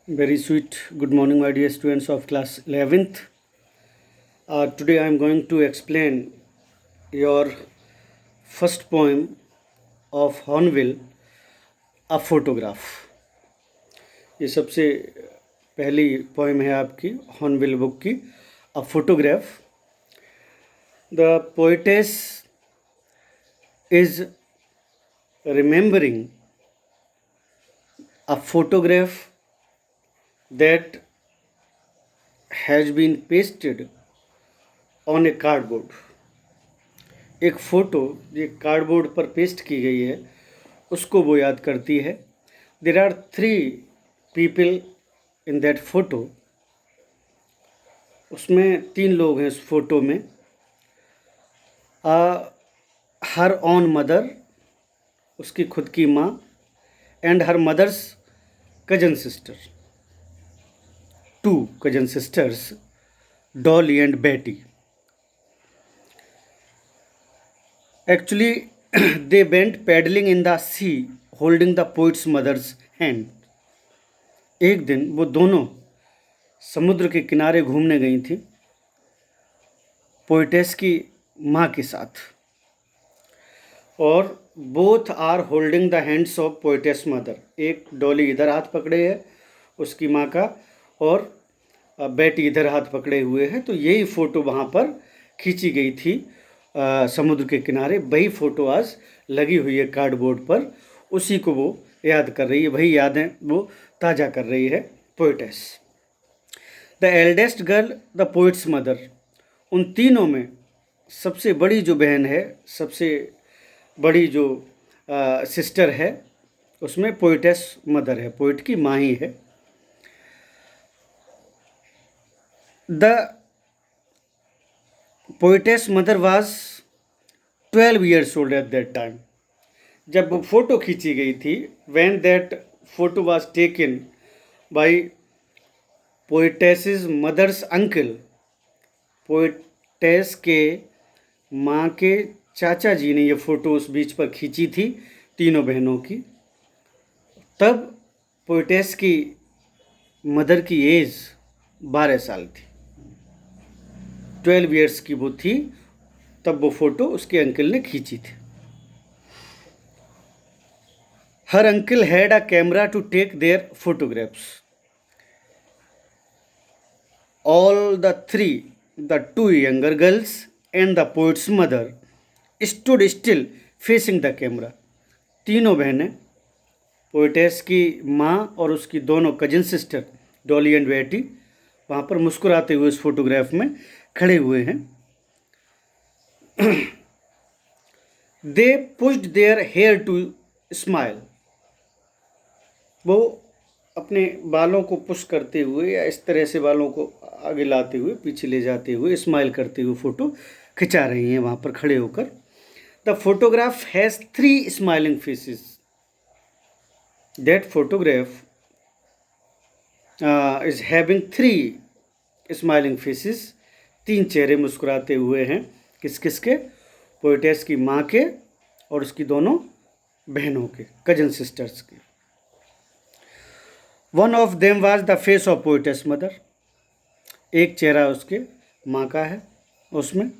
Very sweet. Good morning, my dear students of class 11th. Today I am going to explain your first poem of Hornbill, A Photograph. ये सबसे पहली poem है आपकी hornbill book की, A Photograph. The poetess is remembering a photograph that has been pasted on a cardboard. एक photo जो cardboard पर paste की गई है उसको वो याद करती है. There are 3 people in that photo. उसमें 3 लोग हैं उस फोटो में. हर ऑन मदर, उसकी खुद की माँ, and her mother's cousin sister. 2 cousin sisters, Dolly and Betty. Actually, they went paddling in the sea, holding the poet's mother's hand. एक दिन वो दोनों समुद्र के किनारे घूमने गई थी पोइटेस की माँ के साथ. और both are holding the hands of poetess mother. एक डॉली इधर हाथ पकड़े है उसकी माँ का, और बेटी इधर हाथ पकड़े हुए हैं. तो यही फ़ोटो वहाँ पर खींची गई थी समुद्र के किनारे. वही फ़ोटो आज लगी हुई है कार्डबोर्ड पर. उसी को वो याद कर रही है, वही यादें वो ताज़ा कर रही है poetess. The eldest girl the poet's mother. उन तीनों में सबसे बड़ी जो बहन है, सबसे बड़ी जो सिस्टर है, उसमें पोइटेस मदर है, पोइट की माँ ही है. The poetess mother was 12 years old at that time. जब वो फ़ोटो खींची गई थी, when that photo was taken by poetess mother's uncle. Poetess के माँ के चाचा जी ने ये फ़ोटो उस बीच पर खींची थी तीनों बहनों की. तब पोइटेस की मदर की एज 12 साल थी. 12 years की वो थी तब वो फ़ोटो उसके अंकल ने खींची थी. Her uncle had a camera to take their photographs. All the 2 younger girls and the poet's mother stood still facing the camera. तीनों बहनें, पोइटेस की माँ और उसकी दोनों कजिन सिस्टर डॉली एंड बेटी, वहाँ पर मुस्कुराते हुए इस फोटोग्राफ में खड़े हुए हैं. They pushed their hair to smile. वो अपने बालों को पुश करते हुए या इस तरह से बालों को आगे लाते हुए पीछे ले जाते हुए स्माइल करते हुए फ़ोटो खिंचा रही हैं वहाँ पर खड़े होकर. The photograph has 3 smiling faces. That photograph is having 3 smiling faces. 3 चेहरे मुस्कुराते हुए हैं. किस किस के? पोइटेस की माँ के और उसकी दोनों बहनों के, कजन सिस्टर्स के. One of them was the face of poetess mother. एक चेहरा उसके माँ का है उसमें.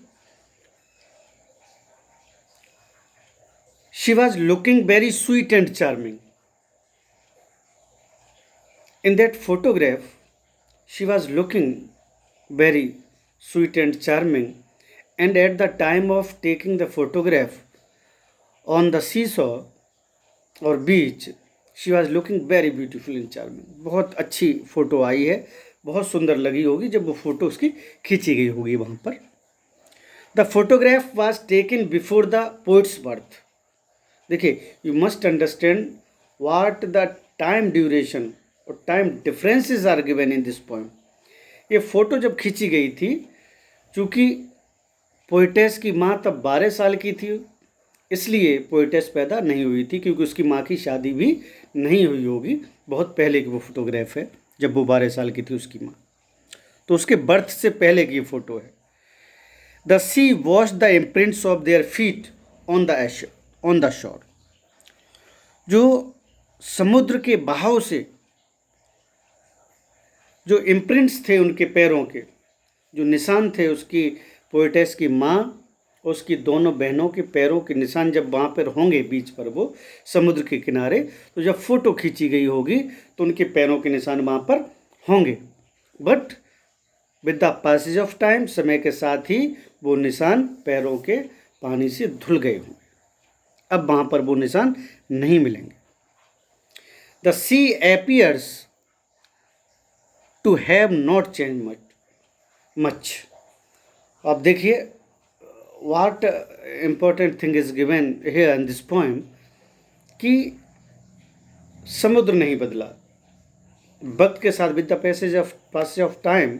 She was looking very sweet and charming. In that photograph, she was looking very sweet and charming, and at the time of taking the photograph on the seesaw or beach, she was looking very beautiful and charming. बहुत अच्छी photo आई है, बहुत सुंदर लगी होगी जब वो photo उसकी खींची गई होगी वहाँ पर. The photograph was taken before the poet's birth. देखिए, you must understand what the time duration और time differences are given in this poem. ये फ़ोटो जब खींची गई थी, चूँकि पोइटेस की माँ तब 12 साल की थी, इसलिए पोइटेस पैदा नहीं हुई थी, क्योंकि उसकी माँ की शादी भी नहीं हुई होगी. बहुत पहले की वो फोटोग्राफ है, जब वो 12 साल की थी उसकी माँ, तो उसके बर्थ से पहले की फ़ोटो है. The sea wash the imprints of their feet on the shore. जो समुद्र के बहाव से जो इम्प्रिंट्स थे उनके पैरों के, जो निशान थे उसकी पोएटेस की माँ, उसकी दोनों बहनों के पैरों के निशान जब वहाँ पर होंगे बीच पर, वो समुद्र के किनारे, तो जब फोटो खींची गई होगी तो उनके पैरों के निशान वहाँ पर होंगे। But with the passage of time, समय के साथ ही वो निशान पैरों के पानी से धुल गए होंगे, अब वहाँ पर वो निशान नहीं मिलेंगे। The sea appears to have not change much. अब देखिए what important thing is given here in this poem कि समुद्र नहीं बदला वक्त के साथ, with the passage of time.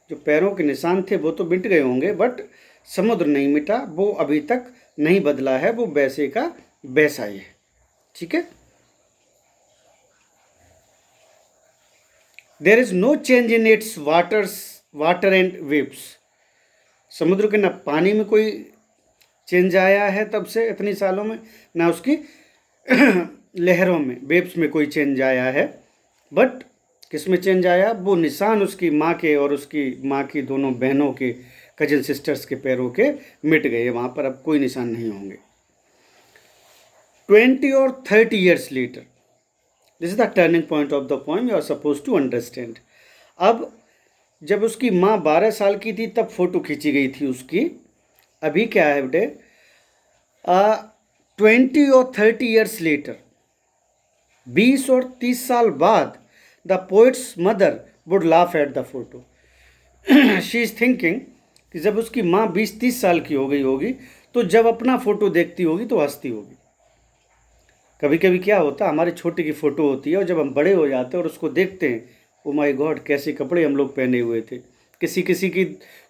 जो पैरों के निशान थे वो तो मिट गए होंगे, बट समुद्र नहीं मिटा, वो अभी तक नहीं बदला है, वो वैसे का वैसा ही है। ठीक है। There is no change in its water and waves. समुद्र के ना पानी में कोई चेंज आया है तब से इतनी सालों में, ना उसकी लहरों में, वेव्स में कोई चेंज आया है। बट किस में चेंज आया? वो निशान उसकी माँ के और उसकी माँ की दोनों बहनों के, कजन सिस्टर्स के पैरों के मिट गए, वहाँ पर अब कोई निशान नहीं होंगे। 20 और 30 years later, this is the turning point of the poem, you are suppose to understand. अब जब उसकी माँ 12 साल की थी तब फोटो खींची गई थी उसकी, अभी क्या है बेटे, 20 और 30 years later, 20 और 30 साल बाद, the poet's mother would laugh at the photo. She is thinking कि जब उसकी माँ 20-30 साल की हो गई होगी तो जब अपना फोटो देखती होगी तो हंसती होगी। कभी कभी क्या होता है, हमारे छोटे की फ़ोटो होती है और जब हम बड़े हो जाते हैं और उसको देखते हैं, ओ माय गॉड कैसे कपड़े हम लोग पहने हुए थे। किसी किसी की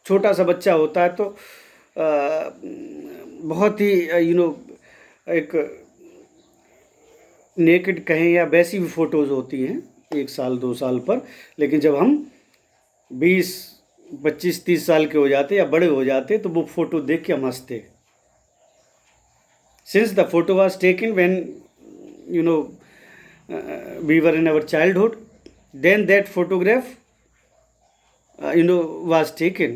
छोटा सा बच्चा होता है तो बहुत ही एक नेकेड कहें या वैसी भी फ़ोटोज़ होती हैं 1 साल 2 साल पर, लेकिन जब हम 20 25 30 साल के हो जाते या बड़े हो जाते तो वो फ़ोटो देख के हम हंसते। Since the photo was taken when we were in our childhood, then that photograph was taken,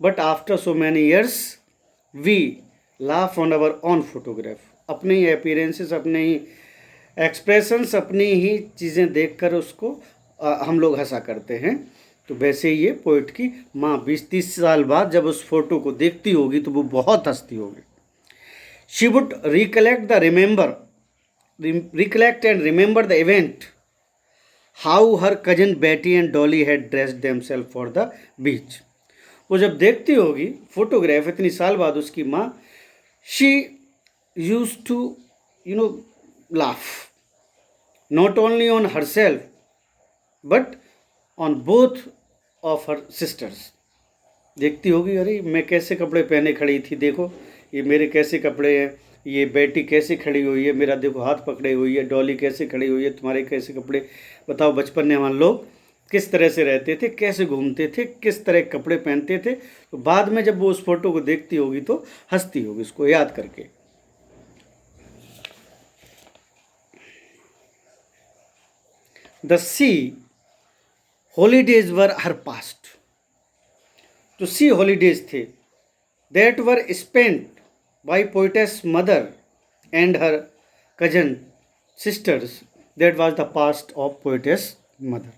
but after so many years we laugh on our own photograph। अपने ही appearances, अपने ही expressions, अपनी ही चीज़ें देखकर उसको हम लोग हंसा करते हैं। तो वैसे ही ये पोइट की माँ 20-30 साल बाद जब उस फोटो को देखती होगी तो वो बहुत हंसती होगी। She would recollect and remember the event, how her cousin Betty and Dolly had dressed themselves for the beach। वो जब देखती होगी फोटोग्राफ इतनी साल बाद उसकी माँ, she used to laugh not only on herself but on both of her sisters। देखती होगी, अरे मैं कैसे कपड़े पहने खड़ी थी, देखो ये मेरे कैसे कपड़े हैं, ये बेटी कैसे खड़ी हुई है, मेरा देखो हाथ पकड़े हुई है, डॉली कैसे खड़ी हुई है, तुम्हारे कैसे कपड़े, बताओ बचपन में हम लोग किस तरह से रहते थे, कैसे घूमते थे, किस तरह के कपड़े पहनते थे। तो बाद में जब वो उस फोटो को देखती होगी तो हंसती होगी उसको याद करके। The sea holidays were her past. जो सी हॉलीडेज थे that were spent by poetess mother and her cousin sisters, that was the past of poetess mother।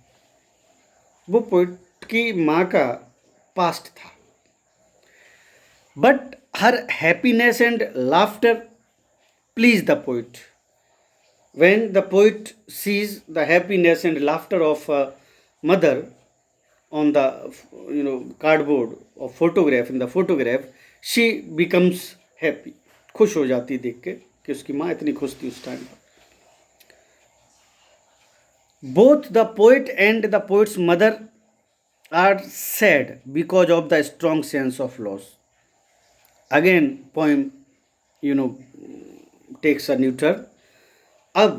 वो पोइट की माँ का पास्ट था। But her happiness and laughter please the poet. when the poet sees the happiness and laughter of a mother on the cardboard or photograph, in the photograph, she becomes happy। खुश हो जाती देख के कि उसकी माँ इतनी खुश थी उस टाइम पर। Both the poet and the poet's mother are sad because of the strong sense of loss। Again poem takes a new turn। अब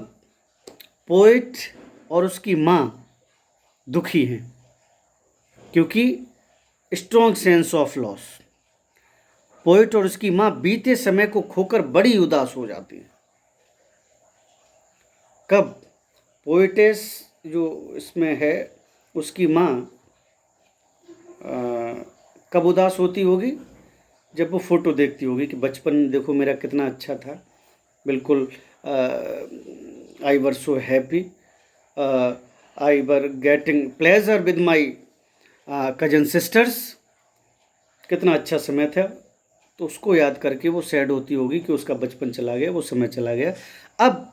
पोएट और उसकी माँ दुखी हैं क्योंकि strong sense of loss. Poet और उसकी माँ बीते समय को खोकर बड़ी उदास हो जाती हैं। कब? पोएटेस जो इसमें है उसकी माँ कब उदास होती होगी? जब वो फ़ोटो देखती होगी कि बचपन देखो मेरा कितना अच्छा था, बिल्कुल I were so happy, I were getting pleasure with my cousin sisters, कितना अच्छा समय था। तो उसको याद करके वो सैड होती होगी कि उसका बचपन चला गया, वो समय चला गया। अब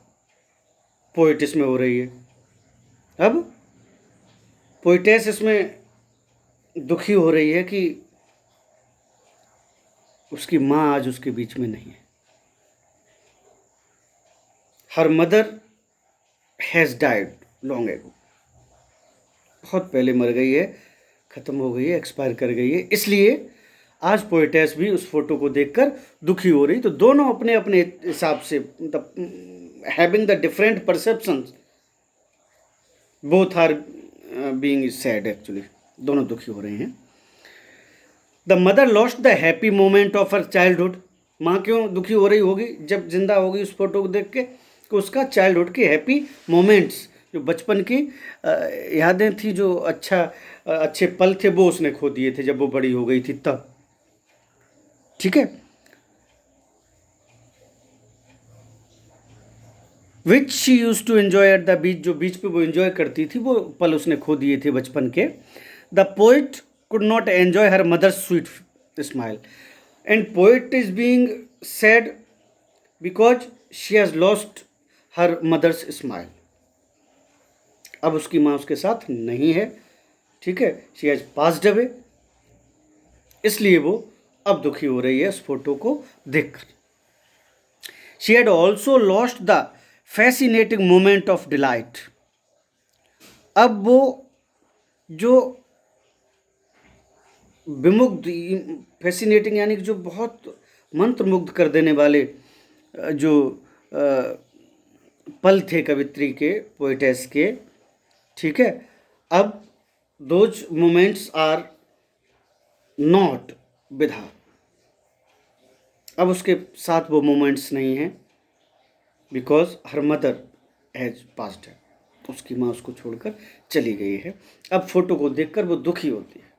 पोइट इसमें हो रही है, अब पोइटेस इसमें दुखी हो रही है कि उसकी माँ आज उसके बीच में नहीं है। Her mother has died long ago, बहुत पहले मर गई है, ख़त्म हो गई है, एक्सपायर कर गई है। इसलिए आज पोइटेस भी उस फोटो को देखकर दुखी हो रही। तो दोनों अपने अपने हिसाब से, मतलब having the different perceptions, both are being sad actually, दोनों दुखी हो रहे हैं। The mother lost the happy moment of her childhood. माँ क्यों दुखी हो रही होगी जब जिंदा होगी उस फोटो को देख के? कि उसका चाइल्डहुड की हैप्पी मोमेंट्स, जो बचपन की यादें थी, जो अच्छे पल थे, वो उसने खो दिए थे जब वो बड़ी हो गई थी तब। ठीक है। Which she use to enjoy at the beach, जो बीच पे वो एंजॉय करती थी, वो पल उसने खो दिए थे बचपन के। The poet could not enjoy her mother's sweet smile, and poet is being sad because she has lost her mother's smile. अब उसकी माँ उसके साथ नहीं है, ठीक है, शी हैज पास्ड अवे, इसलिए वो अब दुखी हो रही है इस फोटो को देखकर। She had also lost the fascinating moment of delight. अब वो जो विमुग्ध, फैसिनेटिंग यानी कि जो बहुत मंत्रमुग्ध कर देने वाले जो पल थे कवित्री के, पोइटेस के, ठीक है, अब those moments are not with her. अब उसके साथ वो मोमेंट्स नहीं हैं, because her mother has passed है, उसकी माँ उसको छोड़कर चली गई है। अब फोटो को देखकर वो दुखी होती है।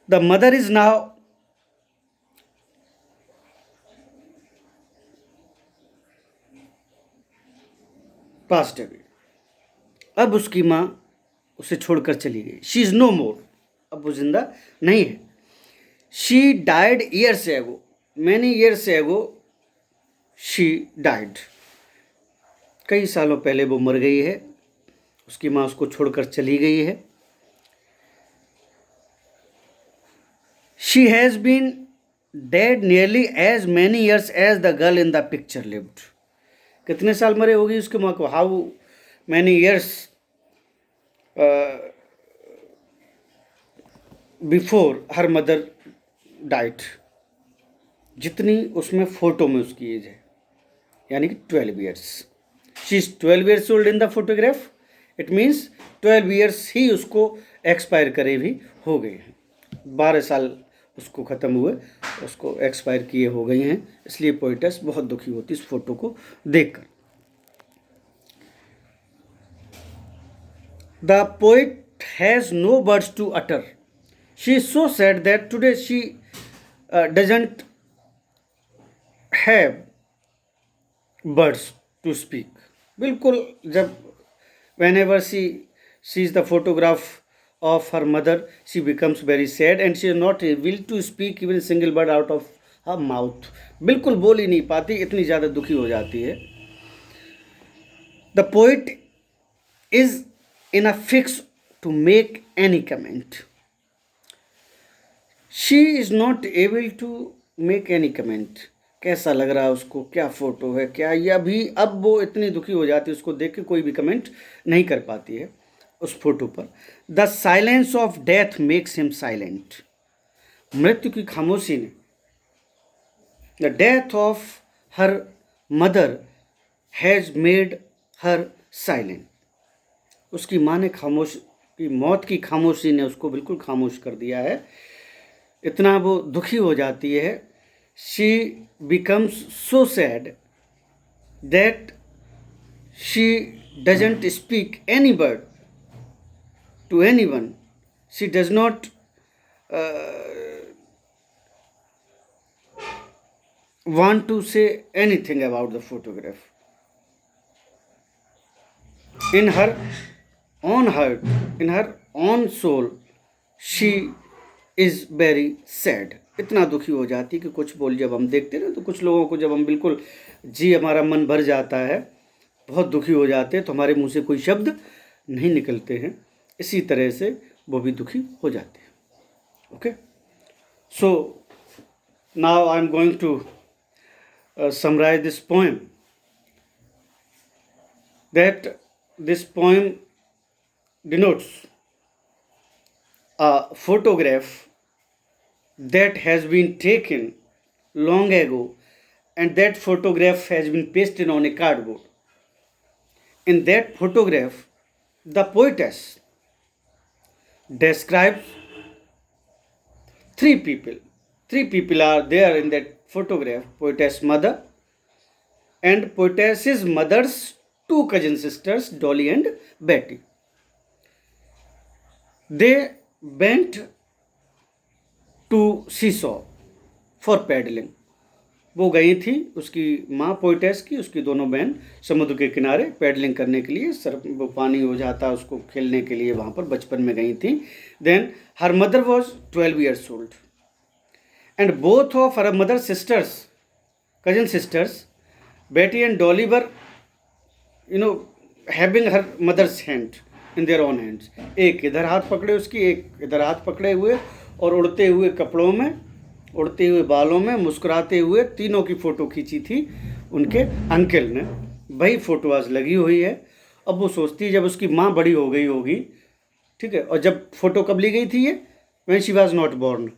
The mother is now passed away. अब उसकी माँ उसे छोड़कर चली गई। शी इज नो मोर, अब वो जिंदा नहीं है। She died years ago, many years ago she died, कई सालों पहले वो मर गई है, उसकी माँ उसको छोड़कर चली गई है। She has been dead nearly as many years as the girl in the picture lived. कितने साल मरे होगी उसकी माँ को? How many years before her mother died, जितनी उसमें फोटो में उसकी एज है, यानी कि 12 years. She is 12 years old in the photograph, it means 12 years ही उसको एक्सपायर करे भी हो गए हैं। 12 साल उसको ख़त्म हुए, उसको एक्सपायर किए हो गई हैं, इसलिए पोइटेस बहुत दुखी होती इस फोटो को देखकर। The poet has no words to utter, she is so sad that today she doesn't have words to speak. बिल्कुल, जब whenever she sees the photograph of her mother, she becomes very sad and she is not able to speak even a single word out of her mouth। बिल्कुल बोल ही नहीं पाती, इतनी ज़्यादा दुखी हो जाती है। The poet is in a fix to make any comment, she is not able to make any comment। कैसा लग रहा है उसको, क्या फ़ोटो है, क्या, या भी अब वो इतनी दुखी हो जाती है उसको देख के, कोई भी कमेंट नहीं कर पाती है उस फोटो पर। The silence of death makes him silent, मृत्यु की खामोशी ने, the death of her mother has made her silent, उसकी माँ ने खामोश की, मौत की खामोशी ने उसको बिल्कुल खामोश कर दिया है। इतना वो दुखी हो जाती है, she becomes so sad that she doesn't speak any word to anyone. She does not want to say anything about the photograph. In her own heart, in her own soul, she is very sad. इतना दुखी हो जाती है कि कुछ बोल, जब हम देखते हैं ना तो कुछ लोगों को जब हम बिल्कुल जी हमारा मन भर जाता है, बहुत दुखी हो जाते हैं, तो हमारे मुंह से कोई शब्द नहीं निकलते हैं, इसी तरह से वो भी दुखी हो जाते हैं. Okay, so now I am going to summarize this poem. That this poem denotes a photograph that has been taken long ago, and that photograph has been pasted on a cardboard. In that photograph, the poetess describes three people. Three people are there in that photograph: poetess mother and poetess's mother's two cousin sisters, Dolly and Betty. They went to seesaw for paddling. वो गई थी, उसकी माँ poetess की, उसकी दोनों बहन समुद्र के किनारे पैडलिंग करने के लिए, सर वो पानी हो जाता उसको खेलने के लिए, वहाँ पर बचपन में गई थी. Then her mother was 12 years old. And both of her mother's sisters, cousin sisters, Betty and Dolly, were, having her mother's hand in their own hands. एक इधर हाथ पकड़े उसकी, एक इधर हाथ पकड़े हुए, और उड़ते हुए कपड़ों में, उड़ते हुए बालों में, मुस्कुराते हुए तीनों की फ़ोटो खींची थी उनके अंकल ने. वही फ़ोटो आज लगी हुई है. अब वो सोचती है जब उसकी माँ बड़ी हो गई होगी, ठीक है, और जब फ़ोटो कब ली गई थी ये, when she was not born,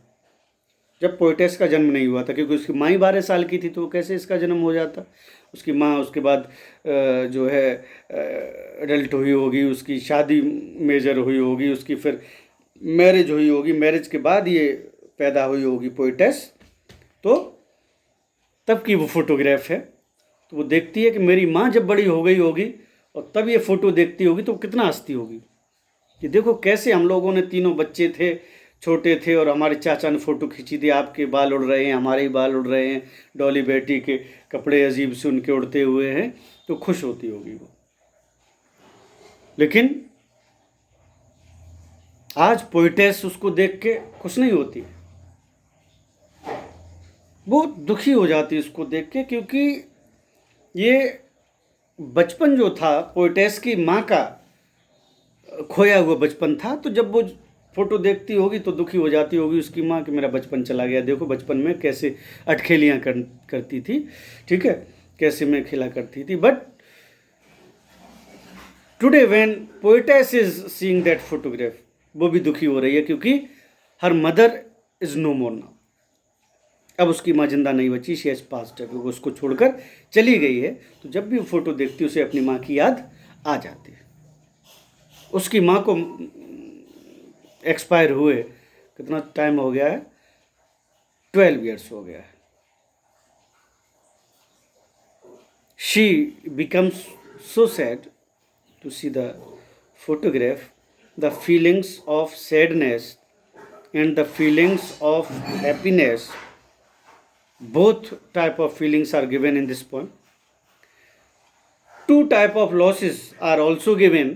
जब पोइटेस का जन्म नहीं हुआ था, क्योंकि उसकी माँ ही 12 साल की थी, तो कैसे इसका जन्म हो जाता. उसकी माँ उसके बाद जो है एडल्ट हुई होगी, उसकी शादी मेजर हुई होगी, उसकी फिर मैरिज हुई होगी, मैरिज के बाद ये पैदा हुई होगी पोइटेस, तो तब की वो फोटोग्राफ है. तो वो देखती है कि मेरी माँ जब बड़ी हो गई होगी और तब ये फ़ोटो देखती होगी तो कितना हंसती होगी कि देखो कैसे हम लोगों ने, तीनों बच्चे थे, छोटे थे, और हमारे चाचा ने फ़ोटो खींची थी, आपके बाल उड़ रहे हैं, हमारे ही बाल उड़ रहे हैं, डॉली बेटी के कपड़े अजीब से उनके उड़ते हुए हैं, तो खुश होती होगी वो. लेकिन आज पोइटेस उसको देख के खुश नहीं होती, वो दुखी हो जाती है उसको देख के, क्योंकि ये बचपन जो था पोइटेस की माँ का खोया हुआ बचपन था. तो जब वो फ़ोटो देखती होगी तो दुखी हो जाती होगी उसकी माँ कि मेरा बचपन चला गया, देखो बचपन में कैसे अटखेलियाँ करती थी, ठीक है, कैसे मैं खेला करती थी. But today when poetess is seeing that photograph, वो भी दुखी हो रही है, क्योंकि her mother is no more now. अब उसकी माँ जिंदा नहीं बची, शी हैज़ पास्ड, क्योंकि उसको छोड़कर चली गई है. तो जब भी वो फ़ोटो देखती है उसे अपनी माँ की याद आ जाती है. उसकी माँ को एक्सपायर हुए कितना टाइम हो गया है, 12 years हो गया है. She becomes so sad to see the photograph. The feelings of sadness and the feelings of happiness, both type of feelings are given in this poem. Two type of losses are also given.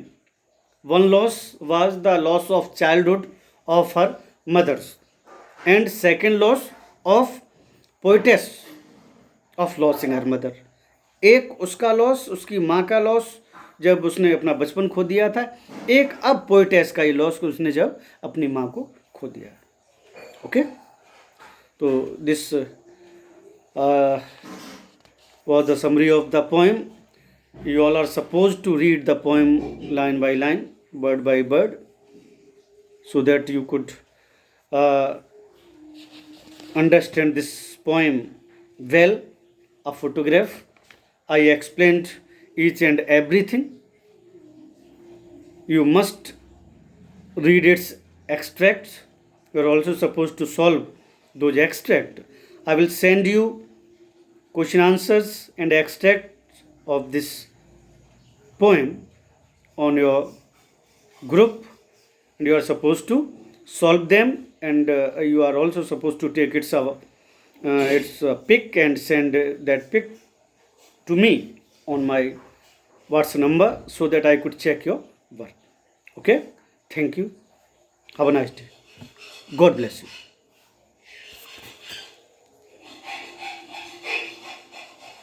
One loss was the loss of childhood of her mothers, and second loss of poetess of losing her mother. एक उसका loss, उसकी माँ का loss जब उसने अपना बचपन खो दिया था, एक अब पोइटेस का ही लॉस उसने जब अपनी माँ को खो दिया. ओके, तो this was the summary of the poem. You all are supposed to read the poem line by line, word by word, so that you could understand this poem well. A photograph, I explained each and everything. You must read its extracts. You are also supposed to solve those extracts. I will send you question answers and extracts of this poem on your group. and you are supposed to solve them, and you are also supposed to take its pic and send that pic to me on my WhatsApp number so that I could check your work. Okay? Thank you. Have a nice day. God bless you.